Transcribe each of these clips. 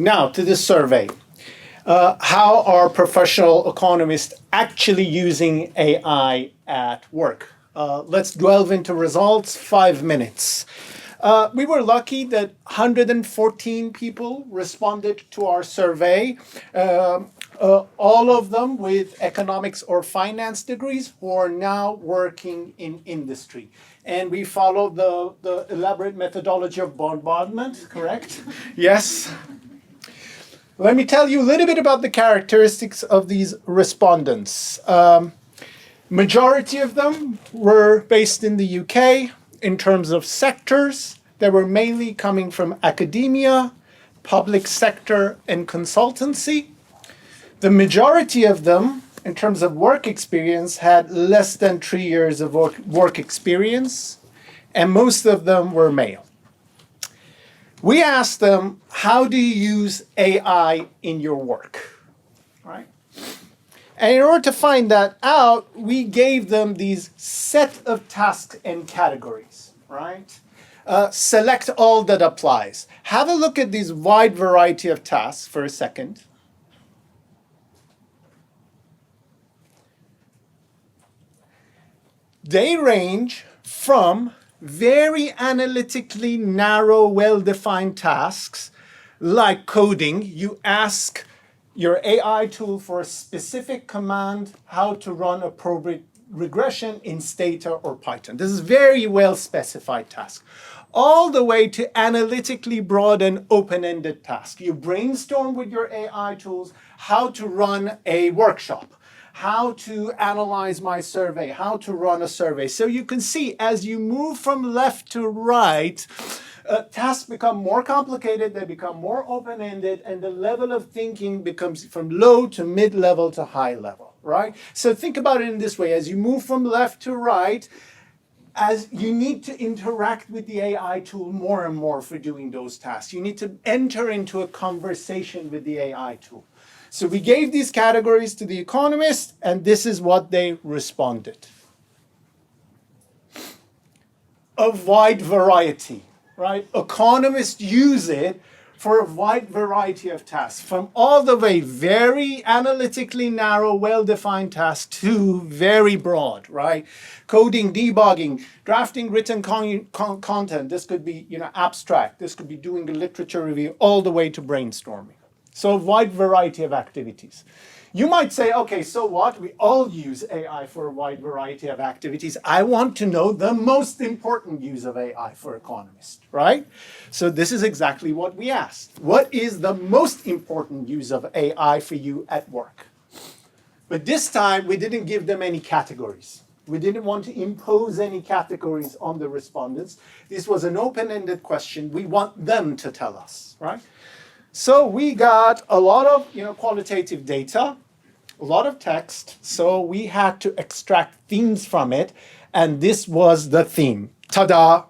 Now to this survey. How are professional economists actually using AI at work? Let's delve into results, 5 minutes. We were lucky that 114 people responded to our survey, all of them with economics or finance degrees who are now working in industry. And we followed the elaborate methodology of bombardment, correct? Yes. Let me tell you a little bit about the characteristics of these respondents. Majority of them were based in the UK. In terms of sectors, they were mainly coming from academia, public sector, and consultancy. The majority of them, in terms of work experience, had less than 3 years of work experience, and most of them were male. We asked them, how do you use AI in your work? Right? And in order to find that out, we gave them these set of tasks and categories, right? Select all that applies. Have a look at this wide variety of tasks for a second. They range from very analytically narrow, well-defined tasks like coding. You ask your AI tool for a specific command, how to run appropriate regression in Stata or Python. This is very well specified task. All the way to analytically broad and open-ended tasks. You brainstorm with your AI tools how to run a workshop, how to analyze my survey, how to run a survey. So you can see as you move from left to right, tasks become more complicated, they become more open-ended, and the level of thinking becomes from low to mid-level to high level, right? So think about it in this way. As you move from left to right, as you need to interact with the AI tool more and more for doing those tasks. You need to enter into a conversation with the AI tool. So we gave these categories to the economists, and this is what they responded. A wide variety, right? Economists use it for a wide variety of tasks, from all the way very analytically narrow, well-defined tasks to very broad, right? Coding, debugging, drafting written content. This could be, abstract. This could be doing a literature review, all the way to brainstorming. So a wide variety of activities. You might say, okay, so what? We all use AI for a wide variety of activities. I want to know the most important use of AI for economists, right? So this is exactly what we asked. What is the most important use of AI for you at work? But this time, we didn't give them any categories. We didn't want to impose any categories on the respondents. This was an open-ended question. We want them to tell us, right? So we got a lot of qualitative data, a lot of text, so we had to extract themes from it, and this was the theme. Ta-da!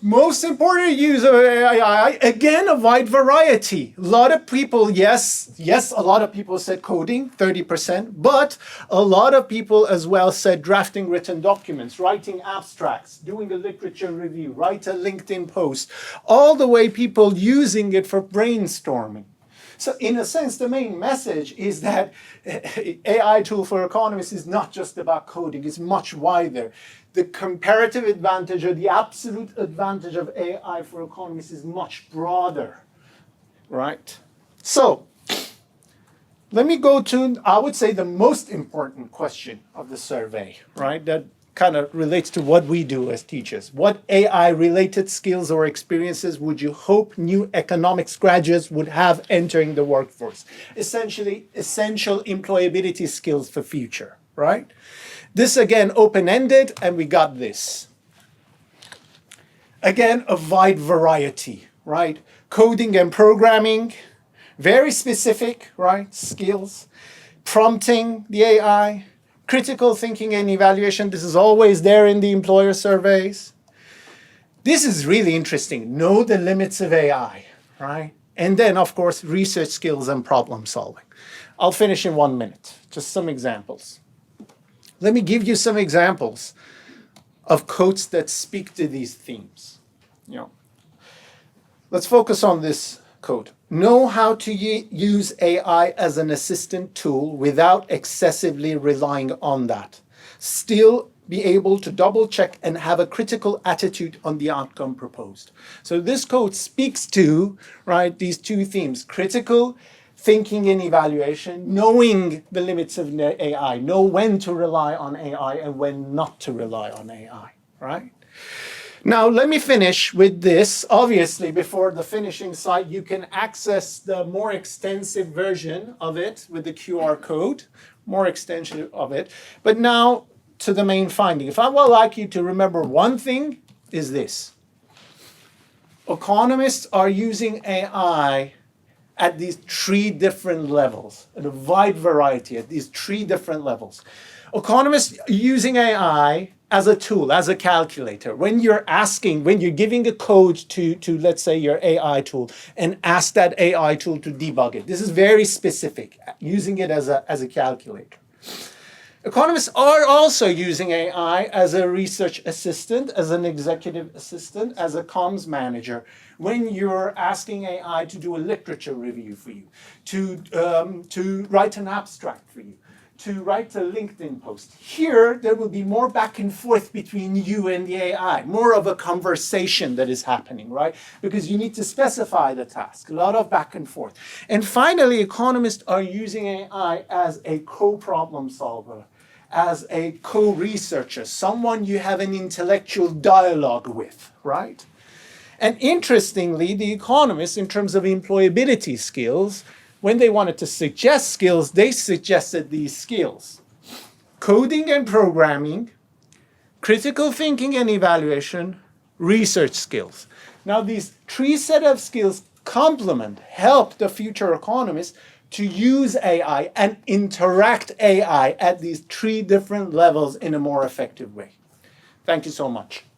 Most important use of AI, again, a wide variety. A lot of people, yes, a lot of people said coding, 30%, but a lot of people as well said drafting written documents, writing abstracts, doing a literature review, write a LinkedIn post, all the way people using it for brainstorming. So in a sense, the main message is that AI tool for economists is not just about coding, it's much wider. The comparative advantage or the absolute advantage of AI for economists is much broader, right? So let me go to, I would say, the most important question of the survey, right? That kind of relates to what we do as teachers. What AI-related skills or experiences would you hope new economics graduates would have entering the workforce? Essentially, essential employability skills for future, right? This, again, open-ended, and we got this. Again, a wide variety, right? Coding and programming, very specific, right, skills. Prompting the AI, critical thinking and evaluation. This is always there in the employer surveys. This is really interesting. Know the limits of AI, right? And then, of course, research skills and problem solving. I'll finish in 1 minute. Just some examples. Let me give you some examples of quotes that speak to these themes. You know, let's focus on this code. Know how to use AI as an assistant tool without excessively relying on that. Still be able to double check and have a critical attitude on the outcome proposed. So this code speaks to, right, these two themes: critical thinking and evaluation, knowing the limits of AI, know when to rely on AI and when not to rely on AI, right? Now, let me finish with this. Obviously, before the finishing slide, you can access the more extensive version of it with the QR code, more extension of it. But now to the main finding. If I would like you to remember one thing, is this. Economists are using AI at these three different levels, at a wide variety, at these three different levels. Economists are using AI as a tool, as a calculator. When you're giving a code to let's say, your AI tool, and ask that AI tool to debug it. This is very specific, using it as a calculator. Economists are also using AI as a research assistant, as an executive assistant, as a comms manager. When you're asking AI to do a literature review for you, to write an abstract for you, to write a LinkedIn post. Here, there will be more back and forth between you and the AI, more of a conversation that is happening, right? Because you need to specify the task, a lot of back and forth. And finally, economists are using AI as a co-problem solver, as a co-researcher, someone you have an intellectual dialogue with, right? And interestingly, the economists, in terms of employability skills, when they wanted to suggest skills, they suggested these skills: coding and programming, critical thinking and evaluation, research skills. Now, these three set of skills help the future economists to use AI and interact AI at these three different levels in a more effective way. Thank you so much.